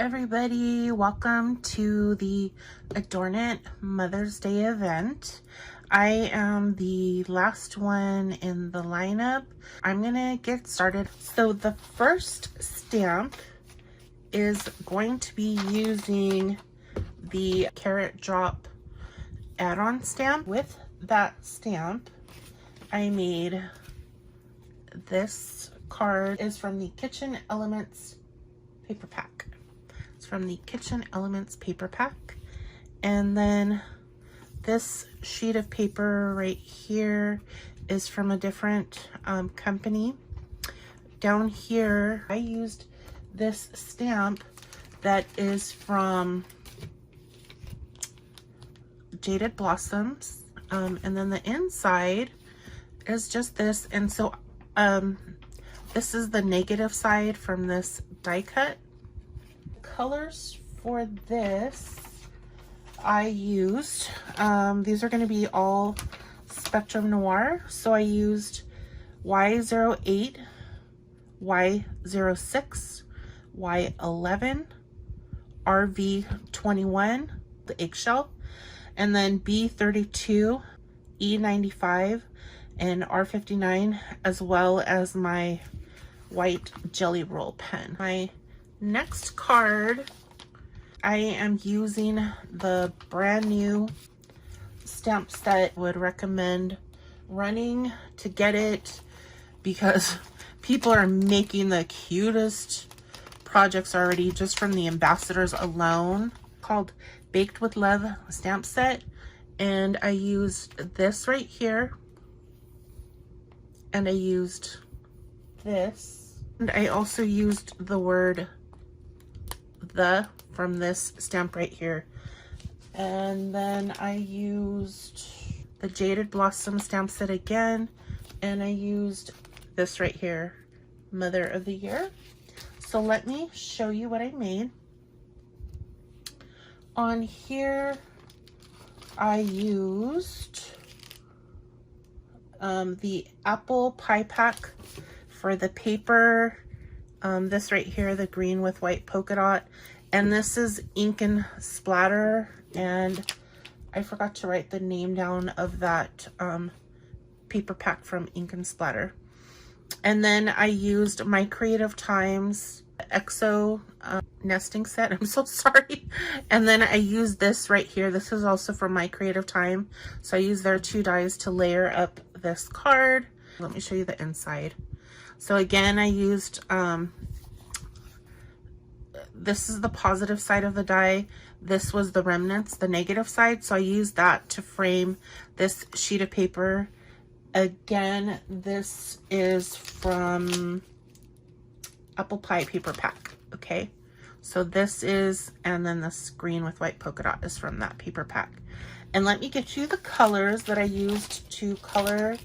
everybody, welcome to the AdornIt Mother's Day event. I am the last one in the lineup. I'm gonna get started. So the first stamp is going to be using the Carrot Drop add-on stamp. With that stamp, I made this card. Is from the Kitchen Elements paper pack. It's from the Kitchen Elements paper pack. And then this sheet of paper right here is from a different company. Down here, I used this stamp that is from Jaded Blossoms. And then the inside is just this. And so this is the negative side from this die cut. Colors for this I used, these are going to be all Spectrum Noir. So I used Y08, Y06, Y11, RV21, the eggshell, and then B32, E95, and R59, as well as my white jelly roll pen. My next card, I am using the brand new stamp set. Would recommend running to get it because people are making the cutest projects already just from the ambassadors alone. Called Baked with Love stamp set, and I used this right here, and I used this, and I also used the word "the" from this stamp right here. And then I used the Jaded Blossom stamp set again, and I used this right here, Mother of the Year. So let me show you what I made. On here, I used the apple pie pack for the paper. This right here, the green with white polka dot. And this is Ink and Splatter. And I forgot to write the name down of that paper pack from Ink and Splatter. And then I used my Creative Times EXO nesting set. I'm so sorry. And then I used this right here. This is also from my Creative Time. So I used their 2 dies to layer up this card. Let me show you the inside. So again, I used, this is the positive side of the die. This was the remnants, the negative side. So I used that to frame this sheet of paper. Again, this is from Apple Pie paper pack. Okay. So this is, and then this green with white polka dot is from that paper pack. And let me get you the colors that I used to color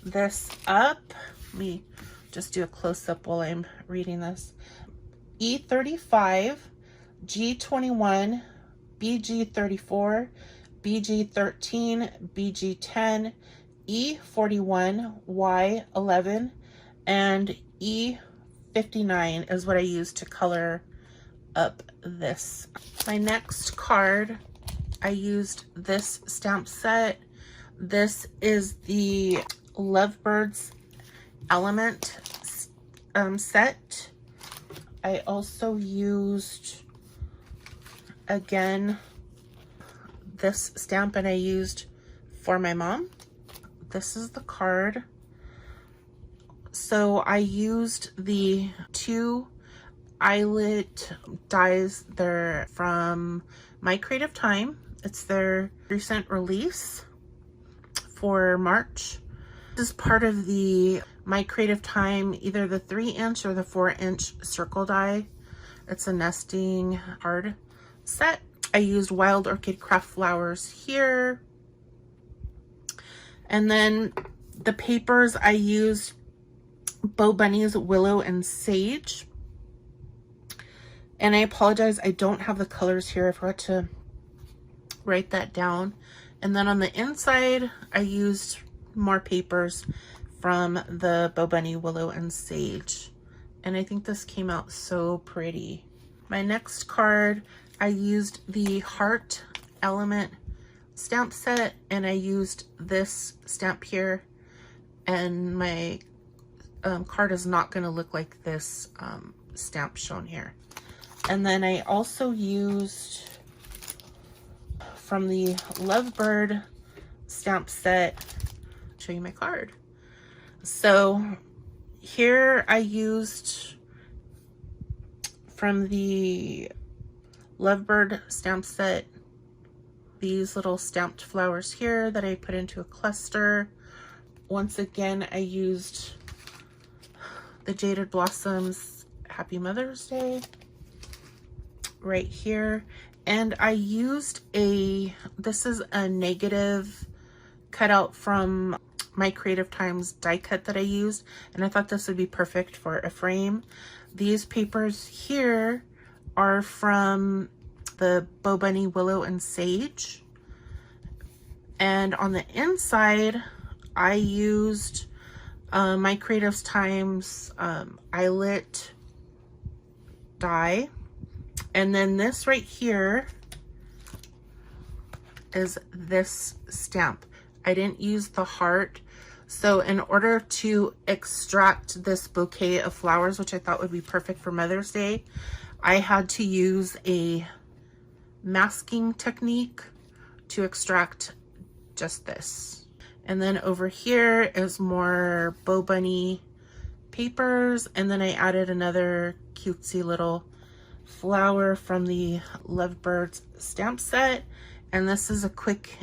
this up. Let me just do a close-up while I'm reading this. E35, G21, BG34, BG13, BG10, E41, Y11, and E59 is what I used to color up this. My next card, I used this stamp set. This is the Lovebirds Element set. I also used, again, this stamp, and I used For My Mom. This is the card. So I used the 2 eyelet dies. They're from My Creative Time. It's their recent release for March. This is part of the My Creative Time, either the 3-inch or the 4-inch circle die. It's a nesting card set. I used Wild Orchid Craft Flowers here. And then the papers, I used Bo Bunny's Willow and Sage. And I apologize, I don't have the colors here. I forgot to write that down. And then on the inside, I used more papers from the Bo Bunny Willow and Sage. And I think this came out so pretty. My next card, I used the Heart Element stamp set, and I used this stamp here, and my card is not going to look like this stamp shown here. And then I also used from the Lovebird stamp set. I'll show you my card. So here I used from the Lovebird stamp set these little stamped flowers here that I put into a cluster. Once again, I used the Jaded Blossoms Happy Mother's Day right here. And I used this is a negative cutout from my Creative Times die cut that I used, and I thought this would be perfect for a frame. These papers here are from the Bo Bunny Willow and Sage, and on the inside I used my Creative Times eyelet die, and then this right here is this stamp. I didn't use the heart, so in order to extract this bouquet of flowers, which I thought would be perfect for Mother's Day, I had to use a masking technique to extract just this. And then over here is more Bo Bunny papers, and then I added another cutesy little flower from the Lovebirds stamp set. And this is a quick,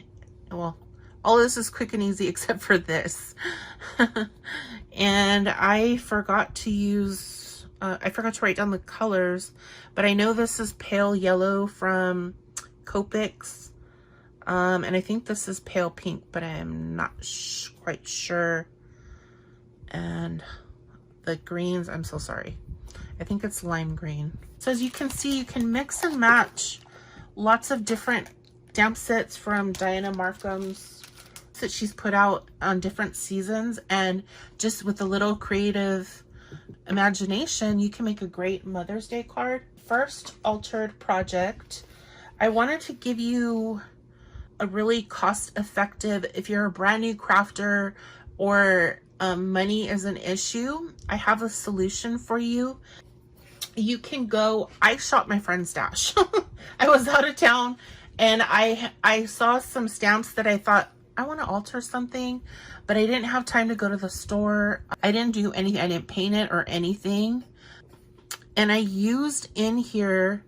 well, all this is quick and easy except for this. And I forgot to use, I forgot to write down the colors, but I know this is pale yellow from Copics. And I think this is pale pink, but I'm not quite sure. And the greens, I'm so sorry. I think it's lime green. So as you can see, you can mix and match lots of different stamp sets from Dianna Marcum's that she's put out on different seasons, and just with a little creative imagination, you can make a great Mother's Day card. First altered project, I wanted to give you a really cost-effective, if you're a brand new crafter or money is an issue, I have a solution for you. You can go, I shot my friend's stash. I was out of town and I saw some stamps that I thought, I want to alter something, but I didn't have time to go to the store. I didn't do anything. I didn't paint it or anything. And I used in here,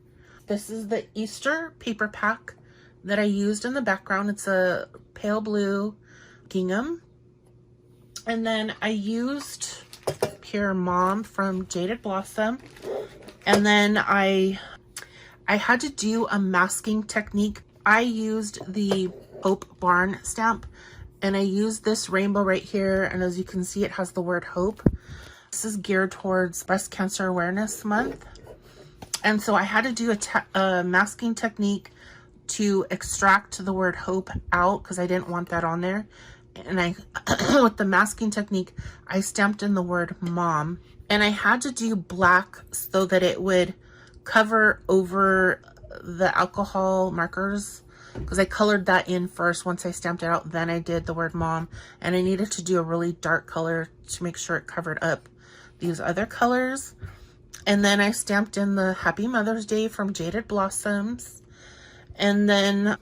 this is the Easter paper pack that I used in the background. It's a pale blue gingham. And then I used Pure Mom from Jaded Blossom. And then I had to do a masking technique. I used the Hope Barn stamp, and I used this rainbow right here, and as you can see, it has the word hope. This is geared towards Breast Cancer Awareness Month, and so I had to do a masking technique to extract the word hope out because I didn't want that on there. And I with the masking technique, I stamped in the word mom, and I had to do black so that it would cover over the alcohol markers, because I colored that in first. Once I stamped it out, then I did the word mom, and I needed to do a really dark color to make sure it covered up these other colors. And then I stamped in the Happy Mother's Day from Jaded Blossoms. And then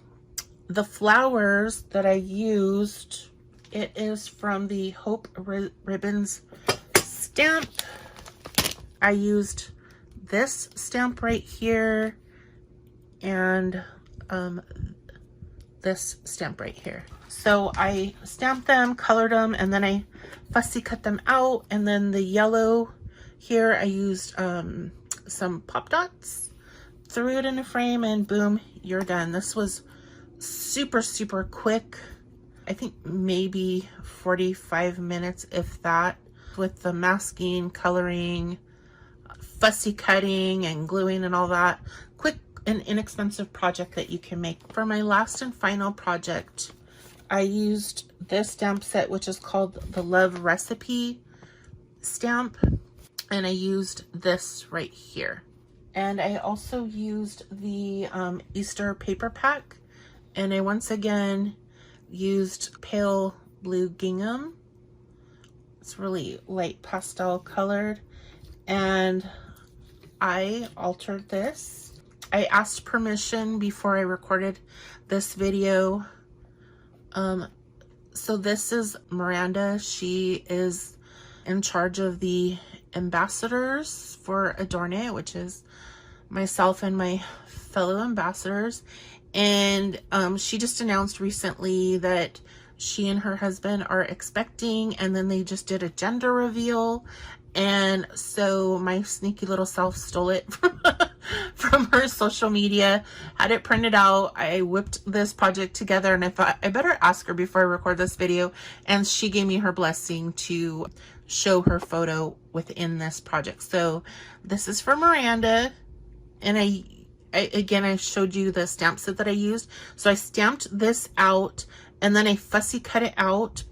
the flowers that I used, it is from the Hope Ribbons stamp. I used this stamp right here and this stamp right here. So I stamped them, colored them, and then I fussy cut them out. And then the yellow here, I used some pop dots, threw it in a frame, and boom, you're done. This was super, super quick. I think maybe 45 minutes, if that, with the masking, coloring, fussy cutting, and gluing and all that. Quick and inexpensive project that you can make. For my last and final project, I used this stamp set, which is called the Love Recipe stamp, and I used this right here. And I also used the Easter paper pack, and I once again used pale blue gingham. It's really light pastel colored, and I altered this. I asked permission before I recorded this video. So this is Miranda. She is in charge of the ambassadors for AdornIt, which is myself and my fellow ambassadors. And she just announced recently that she and her husband are expecting, and then they just did a gender reveal. And so my sneaky little self stole it from her social media, had it printed out. I whipped this project together, and I thought I better ask her before I record this video. And she gave me her blessing to show her photo within this project. So this is for Miranda. And I again, I showed you the stamp set that I used. So I stamped this out, and then I fussy cut it out.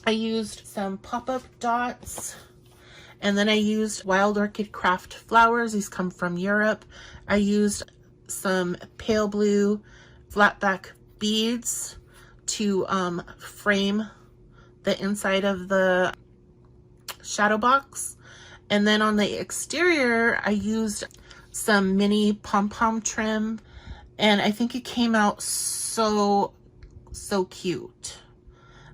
I used some pop-up dots, and then I used Wild Orchid Craft flowers. These come from Europe. I used some pale blue flatback beads to frame the inside of the shadow box. And then on the exterior, I used some mini pom-pom trim, and I think it came out so cute.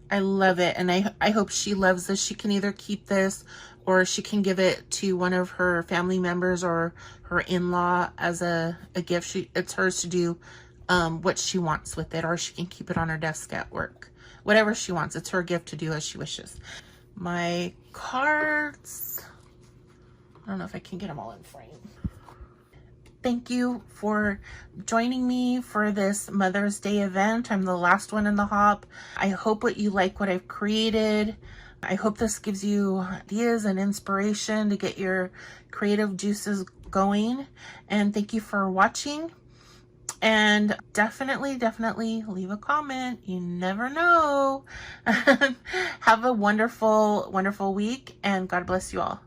I love it, and I hope she loves this. She can either keep this, or she can give it to one of her family members or her in-law as a gift. It's hers to do what she wants with it, or she can keep it on her desk at work. Whatever she wants, it's her gift to do as she wishes. My cards, I don't know if I can get them all in frame. Thank you for joining me for this Mother's Day event. I'm the last one in the hop. I hope you like what I've created. I hope this gives you ideas and inspiration to get your creative juices going. And thank you for watching. And definitely leave a comment. You never know. Have a wonderful week, and God bless you all.